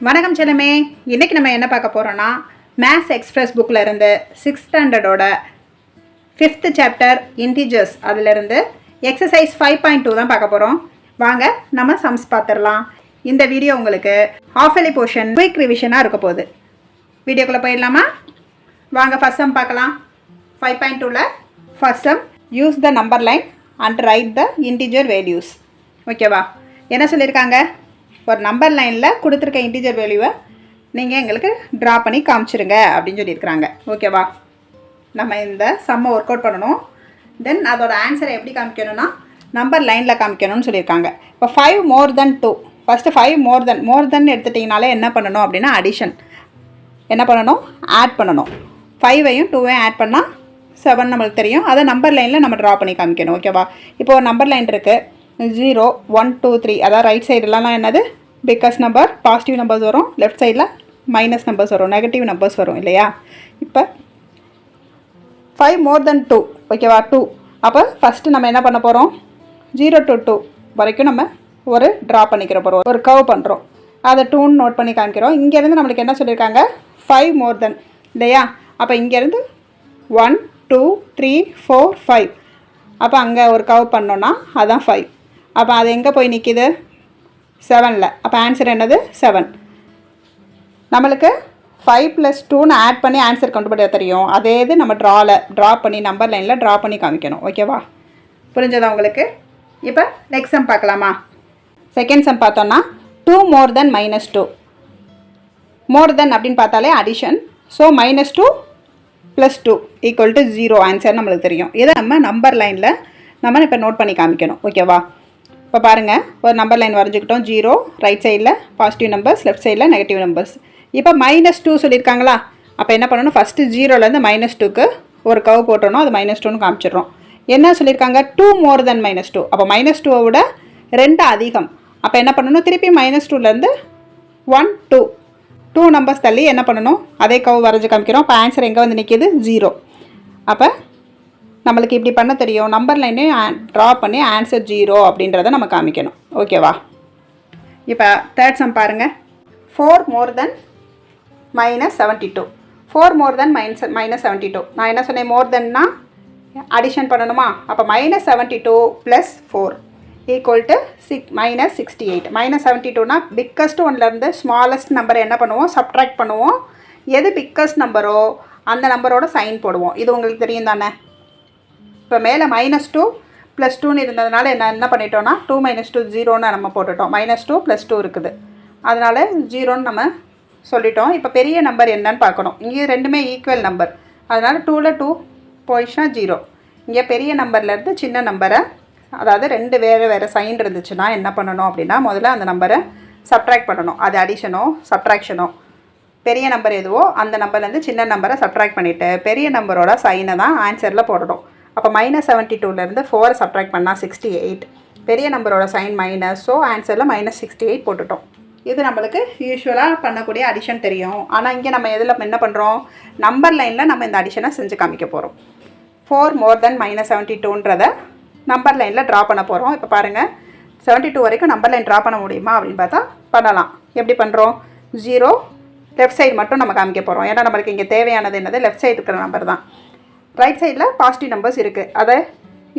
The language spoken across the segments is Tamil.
வணக்கம் செல்லமே. இன்றைக்கி நம்ம என்ன பார்க்க போகிறோன்னா, மேத்ஸ் எக்ஸ்பிரஸ் புக்கில் இருந்து 6th ஸ்டாண்டர்டோட 5th சாப்டர் இன்டிஜர்ஸ் அதிலிருந்து எக்ஸசைஸ் 5.2 தான் பார்க்க போகிறோம். வாங்க நம்ம சம்ஸ் பார்த்துடலாம். இந்த வீடியோ உங்களுக்கு ஹாஃப் எலி போர்ஷன் குயிக் ரிவிஷனாக இருக்க போகுது. வீடியோக்குள்ளே போயிடலாமா? வாங்க ஃபர்ஸ்ட் சம் பார்க்கலாம். 5.2ல் first sum, use the number line and write the integer values. ஓகேவா? என்ன சொல்லியிருக்காங்க? ஒரு நம்பர் லைனில் கொடுத்துருக்க இன்டிஜர் வேல்யூவை நீங்கள் எங்களுக்கு ட்ரா பண்ணி காமிச்சிருங்க அப்படின்னு சொல்லியிருக்கிறாங்க. ஓகேவா? நம்ம இந்த சம்மை ஒர்க் அவுட் பண்ணணும். தென் அதோட ஆன்சரை எப்படி காமிக்கணும்னா நம்பர் லைனில் காமிக்கணும்னு சொல்லியிருக்காங்க. இப்போ 5 more than 2, first 5 more than எடுத்துட்டிங்கனாலே என்ன பண்ணணும் அப்படின்னா அடிஷன் என்ன பண்ணணும், ஆட் பண்ணணும். 5ஐயும் 2ஐயும் ஆட் பண்ணால் 7 நம்மளுக்கு தெரியும். அதை நம்பர் லைனில் நம்ம ட்ரா பண்ணி காமிக்கணும். ஓகேவா? இப்போ ஒரு நம்பர் லைன் இருக்குது 0 1 2 3, அதாவது ரைட் சைடுலாம் என்னது பிக்கஸ்ட் நம்பர், பாசிட்டிவ் நம்பர்ஸ் வரும். லெஃப்ட் சைடில் மைனஸ் நம்பர்ஸ் வரும், நெகட்டிவ் நம்பர்ஸ் வரும் இல்லையா? இப்போ 5 more than 2, ஓகேவா? 2. அப்போ ஃபஸ்ட்டு நம்ம என்ன பண்ண போகிறோம், 0 to 2 வரைக்கும் நம்ம ஒரு ட்ரா பண்ணிக்கிற போகிறோம், ஒரு கர்வ் பண்ணுறோம். அதை 2ன்னு நோட் பண்ணி காமிக்கிறோம். இங்கேருந்து நம்மளுக்கு என்ன சொல்லியிருக்காங்க, 5 more than இல்லையா? அப்போ இங்கேருந்து 1 2 3 4 5, அப்போ அங்கே ஒரு கர்வ் பண்ணோன்னா அதுதான் 5. அப்போ அது எங்கே போய் நிற்கிது, 7ல். அப்போ ஆன்சர் என்னது, 7. நம்மளுக்கு 5 + 2ன்னு ஆட் பண்ணி ஆன்சர் கண்டுபிடிக்க தெரியும். அதே இது நம்ம ட்ரா பண்ணி நம்பர் லைனில் ட்ரா பண்ணி காமிக்கணும். ஓகேவா? புரிஞ்சதா உங்களுக்கு? இப்போ நெக்ஸ்ட் சம் பார்க்கலாமா? செகண்ட் சம் பார்த்தோன்னா 2 more than -2. மோர் தென் அப்படின்னு பார்த்தாலே அடிஷன். ஸோ -2 + 2 = 0 ஆன்சர் நம்மளுக்கு தெரியும். இதை நம்ம நம்பர் லைனில் நம்ம இப்போ நோட் பண்ணி காமிக்கணும். ஓகேவா? இப்போ பாருங்கள், ஒரு நம்பர் லைன் வரைஞ்சிக்கிட்டோம். 0 ரைட் சைடில் பாசிட்டிவ் நம்பர்ஸ், லெஃப்ட் சைடில் நெகட்டிவ் நம்பர்ஸ். இப்போ -2 சொல்லியிருக்காங்களா? அப்போ என்ன பண்ணணும், ஃபஸ்ட்டு 0லேருந்து -2க்கு ஒரு கர்வ் போட்டணும். அது -2ன்னு காமிச்சிடுறோம். என்ன சொல்லியிருக்காங்க, 2 more than -2. அப்போ -2 விட 2 அதிகம். அப்போ என்ன பண்ணணும், திருப்பி -2லேருந்து 1 2 நம்பர்ஸ் தள்ளி என்ன பண்ணணும், அதே கர்வ் வரைஞ்சி காமிக்கிறோம். அப்போ ஆன்சர் எங்கே வந்து நிற்கிது, 0. அப்போ நம்மளுக்கு இப்படி பண்ண தெரியும். நம்பர் லைனே ட்ரா பண்ணி ஆன்சர் 0 அப்படின்றத நம்ம காமிக்கணும். ஓகேவா? இப்போ தேர்ட் சம் பாருங்கள். 4 more than -72. 4 more than -72. நான் என்ன சொன்னேன், மோர் தென்னா அடிஷன் பண்ணணுமா? அப்போ -72 + 4 = -68. -72னா பிக்கஸ்ட் ஒன்லேருந்து ஸ்மாலஸ்ட் நம்பரை என்ன பண்ணுவோம், சப்ட்ராக்ட் பண்ணுவோம். எது பிக்கஸ்ட் நம்பரோ அந்த நம்பரோட சைன் போடுவோம். இது உங்களுக்கு தெரியும் தானே? இப்போ மேலே -2 + 2ன்னு இருந்ததுனால என்ன பண்ணிட்டோன்னா 2 - 2 0ன்னு நம்ம போட்டுட்டோம். -2 + 2 இருக்குது, அதனால் 0ன்னு நம்ம சொல்லிட்டோம். இப்போ பெரிய நம்பர் என்னன்னு பார்க்கணும். இங்கே ரெண்டுமே ஈக்குவல் நம்பர், அதனால் 2ல் 2 போயிடுச்சுன்னா 0. இங்கே பெரிய நம்பர்லேருந்து சின்ன நம்பரை, அதாவது 2 வேறு சைன் இருந்துச்சுன்னா என்ன பண்ணணும் அப்படின்னா, முதல்ல அந்த நம்பரை சப்ட்ராக்ட் பண்ணணும். அது அடிஷனோ சப்ட்ராக்ஷனோ, பெரிய நம்பர் எதுவோ அந்த நம்பர்லேருந்து சின்ன நம்பரை சப்ட்ராக்ட் பண்ணிவிட்டு பெரிய நம்பரோட சைனை தான் ஆன்சரில் போடணும். அப்போ -72லேருந்து 4 சப்ட்ராக்ட் பண்ணால் 68, பெரிய நம்பரோட சைன் மைனஸ், ஸோ ஆன்சரில் -68 போட்டுட்டோம். இது நம்மளுக்கு யூஸ்வலாக பண்ணக்கூடிய அடிஷன் தெரியும். ஆனால் இங்கே நம்ம எதில் என்ன பண்ணுறோம், நம்பர் லைனில் நம்ம இந்த அடிஷனை செஞ்சு காமிக்க போகிறோம். 4 more than -72ன்றதை நம்பர் லைனில் ட்ரா பண்ண போகிறோம். இப்போ பாருங்கள், 72 வரைக்கும் நம்பர் லைன் ட்ரா பண்ண முடியுமா அப்படின்னு பார்த்தா பண்ணலாம். எப்படி பண்ணுறோம், 0 லெஃப்ட் சைடு மட்டும் நம்ம காமிக்க போகிறோம். ஏன்னா நம்மளுக்கு இங்கே தேவையானது என்னது, லெஃப்ட் சைடு இருக்கிற நம்பர் தான். ரைட் சைடில் பாசிட்டிவ் நம்பர்ஸ் இருக்குது, அதை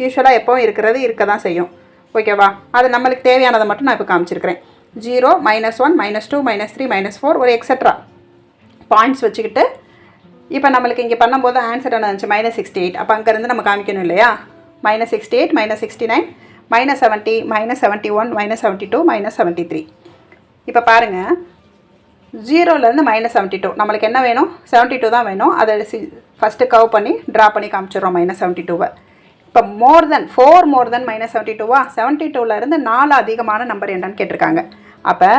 யூஸ்வலாக எப்போவும் இருக்க தான் செய்யும். ஓகேவா? அது நம்மளுக்கு தேவையானதை மட்டும் நான் இப்போ காமிச்சிருக்கிறேன். 0 -1 -2 -3 -4 ஒரு எக்ஸட்ரா பாயிண்ட்ஸ் வச்சுக்கிட்டு இப்போ நம்மளுக்கு இங்கே பண்ணும்போது ஆன்சர் என்ன இருந்துச்சு, -68. அப்போ அங்கேருந்து நம்ம காமிக்கணும் இல்லையா? -68 -69 -70 -71 -72 -73. இப்போ பாருங்கள், 0லேருந்து -72 நம்மளுக்கு என்ன வேணும், 72 தான் வேணும். அதை ஃபஸ்ட்டு கர்வ் பண்ணி ட்ரா பண்ணி காமிச்சிடுறோம் -72வை. இப்போ 4 more than -72வா, 72லேருந்து 4 அதிகமான நம்பர் என்னன்னு கேட்டிருக்காங்க. அப்போ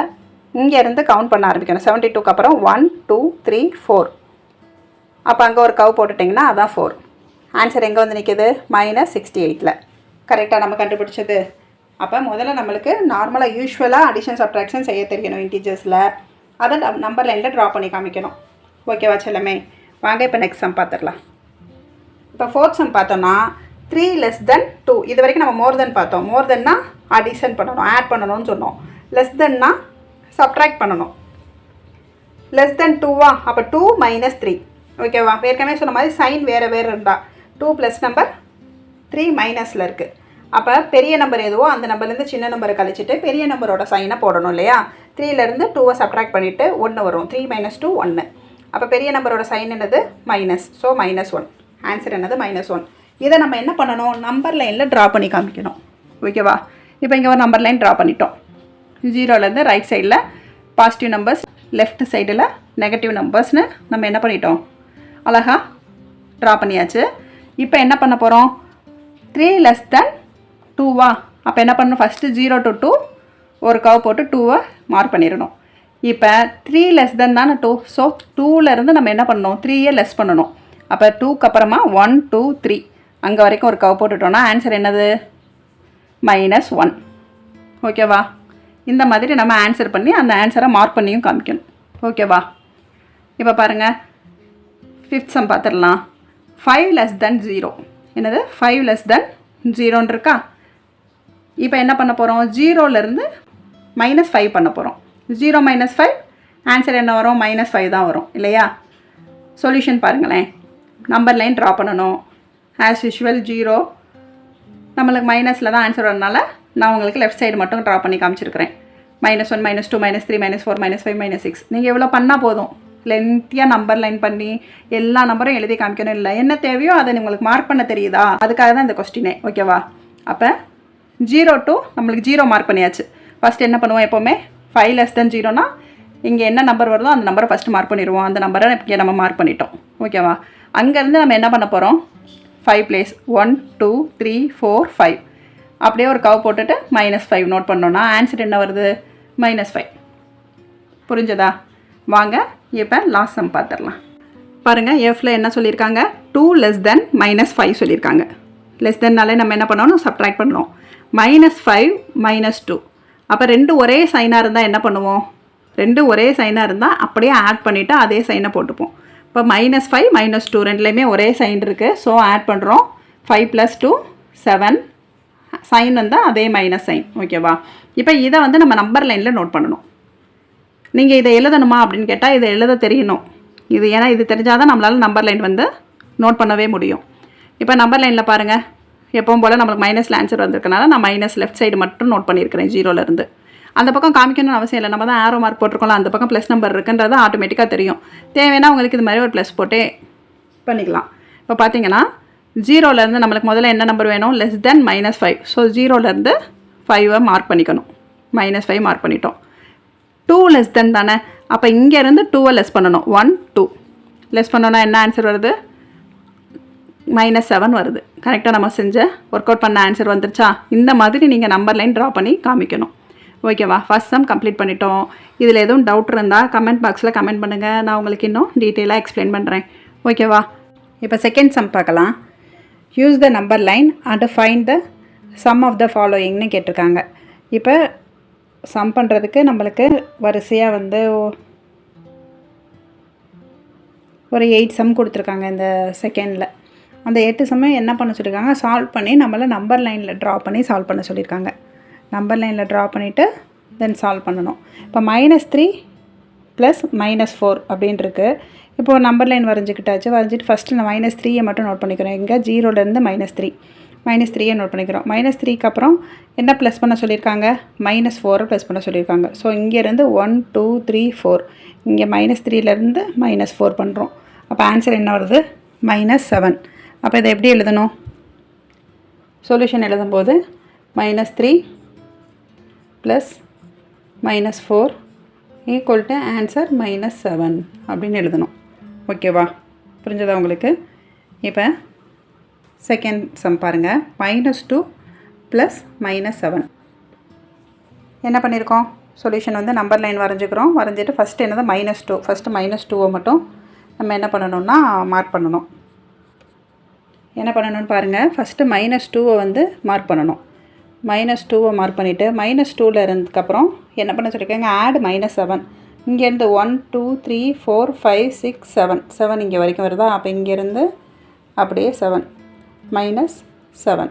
இங்கேருந்து கவுண்ட் பண்ண ஆரம்பிக்கணும். 72க்கு அப்புறம் 1 2 3 4, அப்போ அங்கே ஒரு கர்வ் போட்டுட்டிங்கன்னா அதான் 4. ஆன்சர் எங்கே வந்து நிற்கிது, -68ல். கரெக்டாக நம்ம கண்டுபிடிச்சது. அப்போ முதல்ல நம்மளுக்கு நார்மலாக யூஸ்வலாக அடிஷன் சப்ட்ராக்ஷன் செய்ய தெரியணும் இன்டீஜர்ஸில். அதை நம்பர் லைனில் ட்ரா பண்ணி காமிக்கணும். ஓகேவா செல்லமே? வாங்க இப்போ நெக்ஸ்ட் சம் பார்த்துடலாம். இப்போ ஃபோர்த் சம் பார்த்தோன்னா 3 less than 2. இது வரைக்கும் நம்ம மோர் தென் பார்த்தோம். மோர் தென்னா அடிஷன் பண்ணணும், ஆட் பண்ணணும்னு சொன்னோம். லெஸ் தென்னா சப்ட்ராக்ட் பண்ணணும். லெஸ் தென் 2வா, அப்போ 2 மைனஸ் 3. ஓகேவா, ஏற்கனவே சொன்ன மாதிரி சைன் வேறு இருந்தால் 2 ப்ளஸ் நம்பர் 3 மைனஸில் இருக்குது. அப்போ பெரிய நம்பர் எதுவோ அந்த நம்பர்லேருந்து சின்ன நம்பரை கழிச்சிட்டு பெரிய நம்பரோட சைனை போடணும் இல்லையா. 3லேருந்து 2வை சப்ட்ராக்ட் பண்ணிவிட்டு 1 வரும். 3 மைனஸ் 2 1. அப்போ பெரிய நம்பரோட சைன் என்னது மைனஸ். ஸோ -1. ஆன்சர் என்னது -1. இதை நம்ம என்ன பண்ணணும், நம்பர் லைனில் ட்ரா பண்ணி காமிக்கணும். ஓகேவா, இப்போ இங்கே ஒரு நம்பர் லைன் ட்ரா பண்ணிட்டோம். 0லேருந்து ரைட் சைடில் பாசிட்டிவ் நம்பர்ஸ், லெஃப்ட் சைடில் நெகட்டிவ் நம்பர்ஸ்னு நம்ம என்ன பண்ணிட்டோம், அழகாக ட்ரா பண்ணியாச்சு. இப்போ என்ன பண்ண போகிறோம், 3 லெஸ் தென் 2வா, அப்போ என்ன பண்ணணும், ஃபஸ்ட்டு 0 to 2 ஒரு கவ் போட்டு 2வை மார்க் பண்ணிடணும். இப்போ 3 லெஸ் தென் தானே 2, ஸோ 2லேருந்து நம்ம என்ன பண்ணணும், 3யை லெஸ் பண்ணணும். அப்போ 2க்கு அப்புறமா 1 2 3 அங்கே வரைக்கும் ஒரு கவ் போட்டுட்டோன்னா ஆன்சர் என்னது, -1. ஓகேவா, இந்த மாதிரி நம்ம ஆன்சர் பண்ணி அந்த ஆன்சரை மார்க் பண்ணியும் காமிக்கணும். ஓகேவா, இப்போ பாருங்கள் 5th சம் பார்த்துடலாம். 5 லெஸ் தென் 0, என்னது 5 லெஸ் தென் 0ன்னு இருக்கா. இப்போ என்ன பண்ண போகிறோம், 0லேருந்து -5 பண்ண போகிறோம். 0 - 5 ஆன்சர் என்ன வரும், -5 தான் வரும் இல்லையா. சொல்யூஷன் பாருங்களேன், நம்பர் லைன் ட்ரா பண்ணணும். ஆஸ் யூஷுவல் 0 நம்மளுக்கு மைனஸில் தான் ஆன்சர் வரனால நான் உங்களுக்கு லெஃப்ட் சைடு மட்டும் ட்ரா பண்ணி காமிச்சிருக்கிறேன். -1 -2 -3 -4 -5 -6 நீங்கள் எவ்வளோ பண்ணால் போதும். லென்த்தியாக நம்பர் லைன் பண்ணி எல்லா நம்பரும் எழுதி காமிக்கணும் இல்லை. என்ன தேவையோ அதை உங்களுக்கு மார்க் பண்ண தெரியுதா, அதுக்காக தான் இந்த கொஸ்டினே. ஓகேவா, அப்போ 0 to நம்மளுக்கு 0 மார்க் பண்ணியாச்சு. ஃபஸ்ட் என்ன பண்ணுவோம், எப்போவுமே 5 லெஸ் தென் 0னா இங்கே என்ன நம்பர் வருதோ அந்த நம்பரை ஃபஸ்ட்டு மார்க் பண்ணிடுவோம். அந்த நம்பரை இங்கே நம்ம மார்க் பண்ணிட்டோம். ஓகேவா, அங்கேருந்து நம்ம என்ன பண்ண போகிறோம், 5 பிளேஸ் 1 2 3 4 5 அப்படியே ஒரு கவ் போட்டுட்டு -5 நோட் பண்ணோன்னா ஆன்சர் என்ன வருது, -5. புரிஞ்சதா, வாங்க இப்போ லாஸ்ட் சம் பார்த்துடலாம். பாருங்கள், எஃப்ல என்ன சொல்லியிருக்காங்க, 2 லெஸ் தென் -5 சொல்லியிருக்காங்க. லெஸ் தென்னாலே நம்ம என்ன பண்ணணும், சப்ட்ராக்ட் பண்ணணும். -5 -2, அப்போ ரெண்டு ஒரே சைனாக இருந்தால் என்ன பண்ணுவோம், ரெண்டு ஒரே சைனாக இருந்தால் அப்படியே ஆட் பண்ணிவிட்டு அதே சைனை போட்டுப்போம். இப்போ -5 -2 ரெண்டுலேயுமே ஒரே சைன் இருக்குது. ஸோ ஆட் பண்ணுறோம். 5 + 2 7, சைன் வந்தால் அதே மைனஸ் சைன். ஓகேவா, இப்போ இதை வந்து நம்ம நம்பர் லைனில் நோட் பண்ணணும். நீங்கள் இதை எழுதணுமா அப்படின்னு கேட்டால் இதை எழுத தெரியணும். இது ஏன்னா இது தெரிஞ்சால் தான் நம்மளால் நம்பர் லைன் வந்து நோட் பண்ணவே முடியும். இப்போ நம்பர் லைனில் பாருங்கள், எப்பவும் போல் நம்மளுக்கு மைனஸில் ஆன்சர் வந்திருக்கனால நான் மைனஸ் லெஃப்ட் சைடு மட்டும் நோட் பண்ணியிருக்கிறேன் 0லேருந்து. அந்த பக்கம் காமிக்கணும்னு அவசியம் இல்லை, நம்ம தான் ஆரோ மார்க் போட்டிருக்கோம்ல, அந்த பக்கம் ப்ளஸ் நம்பர் இருக்குன்றது ஆட்டோமேட்டிக்காக தெரியும். தேவைன்னா உங்களுக்கு இது மாதிரி ஒரு ப்ளஸ் போட்டே பண்ணிக்கலாம். இப்போ பார்த்தீங்கன்னா 0லேருந்து நம்மளுக்கு முதல்ல என்ன நம்பர் வேணும், லெஸ் தென் -5. ஸோ 0லேருந்து 5வை மார்க் பண்ணிக்கணும். -5 மார்க் பண்ணிட்டோம். 2 லெஸ் தென் தானே, அப்போ இங்கேருந்து 2வை லெஸ் பண்ணணும். 1 2 லெஸ் பண்ணோன்னா என்ன ஆன்சர் வருது, -7 வருது. கரெக்டாக நம்ம செஞ்ச ஒர்க் அவுட் பண்ண ஆன்சர் வந்துருச்சா. இந்த மாதிரி நீங்கள் நம்பர் லைன் ட்ரா பண்ணி காமிக்கணும். ஓகேவா, ஃபஸ்ட் சம் கம்ப்ளீட் பண்ணிட்டோம். இதில் எதுவும் டவுட் இருந்தால் கமெண்ட் பாக்ஸில் கமெண்ட் பண்ணுங்கள், நான் உங்களுக்கு இன்னும் டீட்டெயிலாக எக்ஸ்பிளைன் பண்ணுறேன். ஓகேவா, இப்போ செகண்ட் சம் பார்க்கலாம். Use the number line and find the sum of the ஃபாலோயிங்னு கேட்டிருக்காங்க. இப்போ சம் பண்ணுறதுக்கு நம்மளுக்கு வரிசையாக வந்து ஒரு 8 சம் கொடுத்துருக்காங்க இந்த செகண்டில். அந்த 8 சம்மை என்ன பண்ண சொல்லியிருக்காங்க, சால்வ் பண்ணி நம்மளை நம்பர் லைனில் ட்ரா பண்ணி சால்வ் பண்ண சொல்லியிருக்காங்க. நம்பர் லைனில் ட்ரா பண்ணிவிட்டு தென் சால்வ் பண்ணணும். இப்போ -3 + -4 அப்படின்ட்டுருக்கு. இப்போது நம்பர் லைன் வரைஞ்சிக்கிட்டாச்சு. வரைஞ்சிட்டு ஃபஸ்ட்டு நான் -3யை மட்டும் நோட் பண்ணிக்கிறோம். எங்கே 0லேருந்து -3 -3யை நோட் பண்ணிக்கிறோம். -3க்கு அப்புறம் என்ன ப்ளஸ் பண்ண சொல்லியிருக்காங்க, -4 ப்ளஸ் பண்ண சொல்லியிருக்காங்க. ஸோ இங்கேருந்து 1 2 3 4 இங்கே -3லேருந்து -4 பண்ணுறோம். அப்போ ஆன்சர் என்ன வருது, -7. அப்போ இதை எப்படி எழுதணும், சொல்யூஷன் எழுதும்போது -3 + -4 = ஆன்சர் -7 அப்படின்னு எழுதணும். ஓகேவா, புரிஞ்சதா உங்களுக்கு. இப்போ செகண்ட் சம் பாருங்கள். -2 + -7 என்ன பண்ணியிருக்கோம், சொல்யூஷன் வந்து நம்பர் லைன் வரைஞ்சிக்கிறோம். வரைஞ்சிட்டு ஃபஸ்ட்டு என்னது -2, ஃபஸ்ட்டு -2வை மட்டும் நம்ம என்ன பண்ணணும்னா மார்க் பண்ணணும். என்ன பண்ணணும்னு பாருங்கள், ஃபஸ்ட்டு -2வை வந்து மார்க் பண்ணணும். -2வை மார்க் பண்ணிவிட்டு -2ல் இருந்ததுக்கப்புறம் என்ன பண்ண சொல்லியிருக்காங்க, ஆட் -7. இங்கேருந்து 1 2 3 4 5 6 7 7 இங்கே வரைக்கும் வருதா. அப்போ இங்கேருந்து அப்படியே 7 -7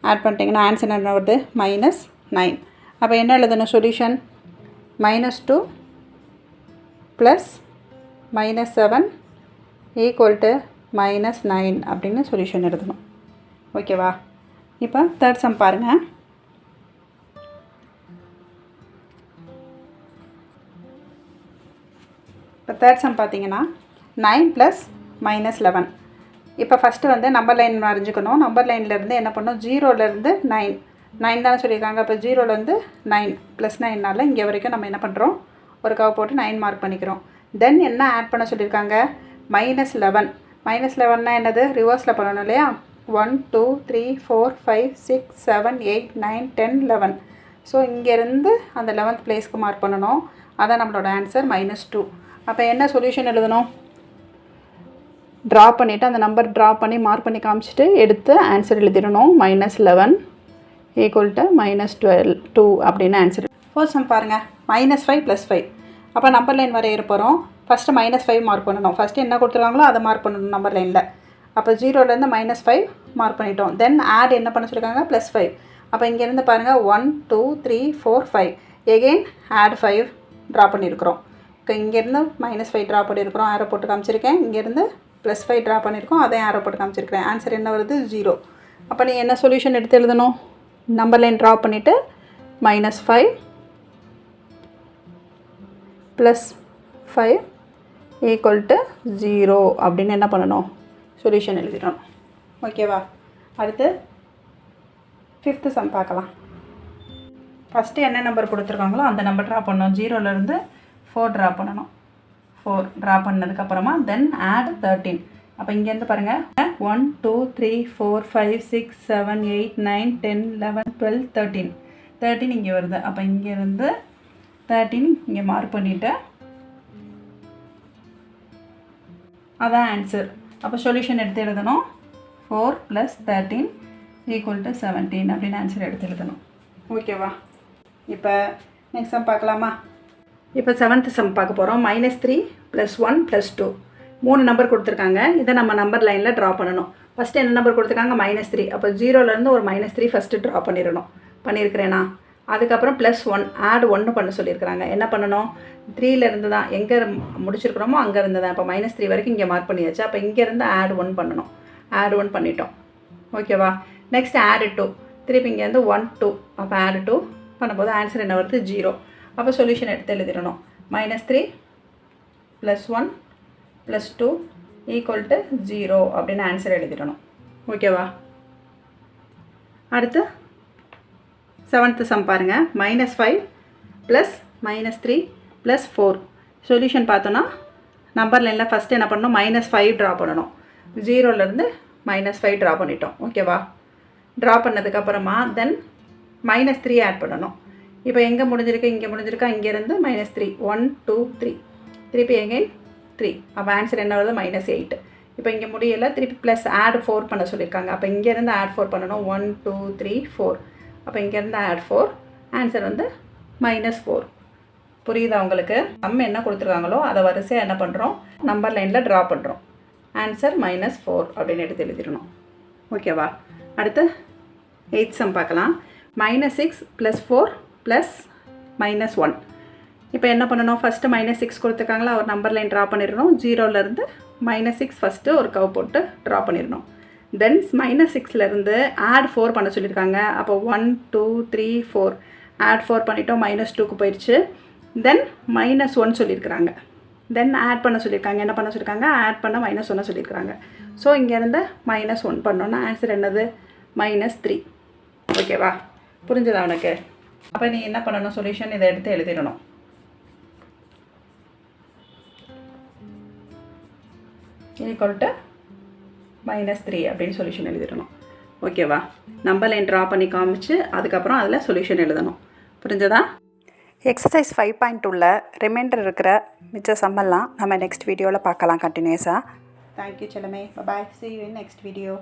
ஆட் பண்ணிட்டீங்கன்னா ஆன்சர் என்ன வருது, -9. அப்போ என்ன எழுதணும், சொல்யூஷன் -2 + -7 ஈக்குவல் டு -9 அப்படின்னு சொல்யூஷன் எழுதணும். ஓகேவா? இப்போ தேர்ட் சம் பாருங்கள். இப்போ தேர்ட் சம் பார்த்தீங்கன்னா 9 + -11. இப்போ ஃபஸ்ட்டு வந்து நம்பர் லைன் வரைஞ்சிக்கணும். நம்பர் லைன்லேருந்து என்ன பண்ணணும், 0லேருந்து 9 தானே சொல்லியிருக்காங்க. அப்போ 0லேருந்து 9 + 9னால இங்கே வரைக்கும் நம்ம என்ன பண்ணுறோம், ஒரு கவ் போட்டு 9 மார்க் பண்ணிக்கிறோம். தென் என்ன ஆட் பண்ண சொல்லியிருக்காங்க, -11. -11னா என்னது, ரிவர்ஸில் பண்ணணும் இல்லையா? 1 2 3 4 5 6 7 8 9 10 11. ஸோ இங்கேருந்து அந்த 11th பிளேஸ்க்கு மார்க் பண்ணணும். அதான் நம்மளோட ஆன்சர் -2. அப்போ என்ன சொல்யூஷன் எழுதணும், ட்ரா பண்ணிவிட்டு அந்த நம்பர் ட்ரா பண்ணி மார்க் பண்ணி காமிச்சிட்டு எடுத்து ஆன்சர் எழுதிடணும். -11 ஈக்குவல் டு -2 அப்படின்னு ஆன்சர். ஃபர்ஸ்ட் சம் பாருங்கள். -5 + 5. அப்போ நம்பர் லைன் வரைய போகிறோம். ஃபஸ்ட்டு -5 மார்க் பண்ணணும். ஃபஸ்ட்டு என்ன கொடுத்துருக்காங்களோ அதை மார்க் பண்ணணும் நம்பர் லைனில். அப்போ 0லேருந்து -5 மார்க் பண்ணிட்டோம். தென் ஆட் என்ன பண்ண சொல்லியிருக்காங்க, +5. அப்போ இங்கேருந்து பாருங்கள் 1 2 3 4 5. எகெயின் ஆட் 5 ட்ரா பண்ணியிருக்கிறோம். இப்போ இங்கேருந்து -5 ட்ரா பண்ணியிருக்கிறோம், ஆரோ போட்டு காமிச்சிருக்கேன். இங்கேருந்து +5 ட்ரா பண்ணியிருக்கோம், அதையும் ஆரோ போட்டு காமிச்சிருக்கிறேன். ஆன்சர் என்ன வருது, 0. அப்போ நீங்கள் என்ன சொல்யூஷன் எடுத்து எழுதணும், நம்பர் லைன் ட்ரா பண்ணிவிட்டு -5 + 5 ஈக்குவல் டு 0 அப்படின்னு என்ன பண்ணணும், சொல்யூஷன் எழுதிடணும். ஓகேவா? அடுத்து 5th சம் பார்க்கலாம். ஃபஸ்ட்டு என்ன நம்பர் கொடுத்துருக்காங்களோ அந்த நம்பர் ட்ரா பண்ணணும். 0லேருந்து 4 ட்ரா பண்ணணும். 4 ட்ரா பண்ணதுக்கப்புறமா தென் ஆட் 13. அப்போ இங்கேருந்து பாருங்கள் 1 2 3 4 5 6 7 8 9 10 11 12 13. 13 இங்கே வருது. அப்போ இங்கேருந்து 13 இங்கே மார்க் பண்ணிவிட்டு அதான் ஆன்சர். அப்போ சொல்யூஷன் எடுத்து எழுதணும். 4 + 13 ஈக்குவல் டு 17 அப்படின்னு ஆன்சர் எடுத்து எழுதணும். ஓகேவா? இப்போ நெக்ஸ்ட் சம் பார்க்கலாமா? இப்போ 7th சம் பார்க்க போகிறோம். -3 + 1 + 2. 3 நம்பர் கொடுத்துருக்காங்க. இதை நம்ம நம்பர் லைனில் ட்ரா பண்ணணும். ஃபஸ்ட்டு என்ன நம்பர் கொடுத்துருக்காங்க, -3. அப்போ 0லேருந்து ஒரு -3 ஃபஸ்ட்டு ட்ரா பண்ணிடணும். பண்ணியிருக்கிறேன்னா அதுக்கப்புறம் +1 ஆட் 1 பண்ண சொல்லியிருக்கிறாங்க. என்ன பண்ணணும், 3லேருந்து தான் எங்கே முடிச்சிருக்கிறோமோ அங்கேருந்து தான். இப்போ -3 வரைக்கும் இங்கே மார்க் பண்ணியாச்சு. அப்போ இங்கேருந்து ஆட் 1 பண்ணணும். ஆட் 1 பண்ணிட்டோம். ஓகேவா? Next add 2. திருப்பி இங்கேருந்து 1 2. அப்போ ஆட் 2 பண்ணும்போது ஆன்சர் என்ன வருது, 0. அப்போ சொல்யூஷன் எடுத்து எழுதிடணும். -3 + 1 + 2 ஈக்குவல் டு 0 அப்படின்னு ஆன்சர் எழுதிடணும். ஓகேவா? அடுத்து 7th சம் பாருங்கள். -5 + -3 + 4. சொல்யூஷன் பார்த்தோன்னா நம்பர் லைனில் ஃபஸ்ட்டு என்ன பண்ணணும், -5 ட்ரா பண்ணணும். 0லேருந்து -5 ட்ரா பண்ணிட்டோம். ஓகேவா? ட்ரா பண்ணதுக்கப்புறமா தென் -3 ஆட் பண்ணணும். இப்போ எங்கே முடிஞ்சிருக்கு, இங்கே முடிஞ்சிருக்கா, இங்கேருந்து -3 1 2 3 திருப்பி எகைன் 3. அப்போ ஆன்சர் என்ன வருது, -8. இப்போ இங்கே முடியலை, திருப்பி ப்ளஸ் ஆட் 4 பண்ண சொல்லியிருக்காங்க. அப்போ இங்கேருந்து ஆட் 4 பண்ணணும். 1 2 3 4. அப்போ இங்கேருந்து ஆட் 4. ஆன்சர் வந்து -4. புரியுதா உங்களுக்கு? நம்ம என்ன கொடுத்துருக்காங்களோ அதை வரிசையாக என்ன பண்ணுறோம், நம்பர் லைனில் ட்ரா பண்ணுறோம். ஆன்சர் -4 அப்படின்னு எடுத்து எழுதிடணும். ஓகேவா? அடுத்து 8th சம் பார்க்கலாம். -6 + 4 + -1. இப்போ என்ன பண்ணணும், ஃபஸ்ட்டு -6 கொடுத்துருக்காங்களா, ஒரு நம்பர் லைன் ட்ரா பண்ணிடணும். 0லேருந்து -6 ஃபஸ்ட்டு ஒரு கவ் போட்டு ட்ரா பண்ணிடணும். தென் -6லேருந்து ஆட் 4 பண்ண சொல்லியிருக்காங்க. அப்போ 1 2 3 4 ஆட் 4 பண்ணிட்டோம். -2க்கு போயிடுச்சு. தென் -1 சொல்லியிருக்கிறாங்க. தென் ஆட் பண்ண சொல்லியிருக்காங்க. என்ன பண்ண சொல்லியிருக்காங்க, ஆட் பண்ண -1 சொல்லியிருக்கிறாங்க. ஸோ இங்கேருந்து -1 பண்ணோன்னா ஆன்சர் என்னது, -3. ஓகேவா? புரிஞ்சுதா உனக்கு? அப்போ நீ என்ன பண்ணணும், சொல்யூஷன் இதை எடுத்து எழுதிடணும். ஈக்குவல் டு -3 அப்படின்னு சொல்யூஷன் எழுதிடணும். ஓகேவா? நம்பர் லைன் ட்ரா பண்ணி காமிச்சு அதுக்கப்புறம் அதில் சொல்யூஷன் எழுதணும். புரிஞ்சதா? எக்ஸசைஸ் 5.2ல் ரிமைண்டர் இருக்கிற மிச்ச சம்மெல்லாம் நம்ம நெக்ஸ்ட் வீடியோவில் பார்க்கலாம் கண்டினியூஸாக. Thank you Chellamae. Bye. See you in next video.